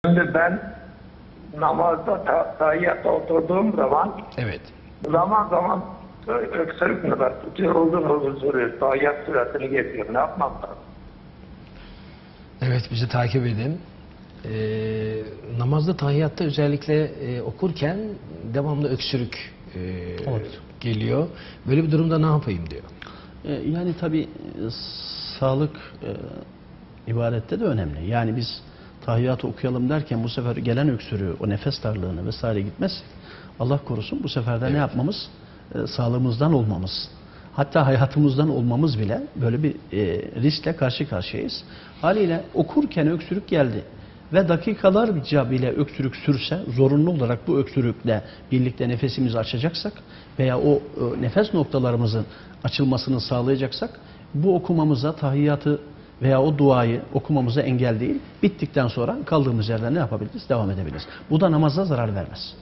Şimdi ben namazda tahiyyatta oturduğum zaman Evet. zaman zaman öksürük nöbet tutuyor, uzun sürüyor. Tahiyyat süresini geçiyor. Ne yapmam lazım? Evet, bizi takip edin. Namazda tahiyyatta özellikle okurken devamlı öksürük geliyor. Böyle bir durumda ne yapayım diyor. Yani tabi sağlık ibadette de önemli. Yani biz tahiyyatı okuyalım derken bu sefer gelen öksürüğü, o nefes darlığını vesaire gitmez. Allah korusun bu sefer de ne yapmamız? Sağlığımızdan olmamız. Hatta hayatımızdan olmamız bile böyle bir riskle karşı karşıyayız. Haliyle okurken öksürük geldi ve dakikalarca bile öksürük sürse, zorunlu olarak bu öksürükle birlikte nefesimizi açacaksak veya o nefes noktalarımızın açılmasını sağlayacaksak bu okumamıza, tahiyyatı veya o duayı okumamıza engel değil. Bittikten sonra kaldığımız yerden ne yapabiliriz? Devam edebiliriz. Bu da namaza zarar vermez.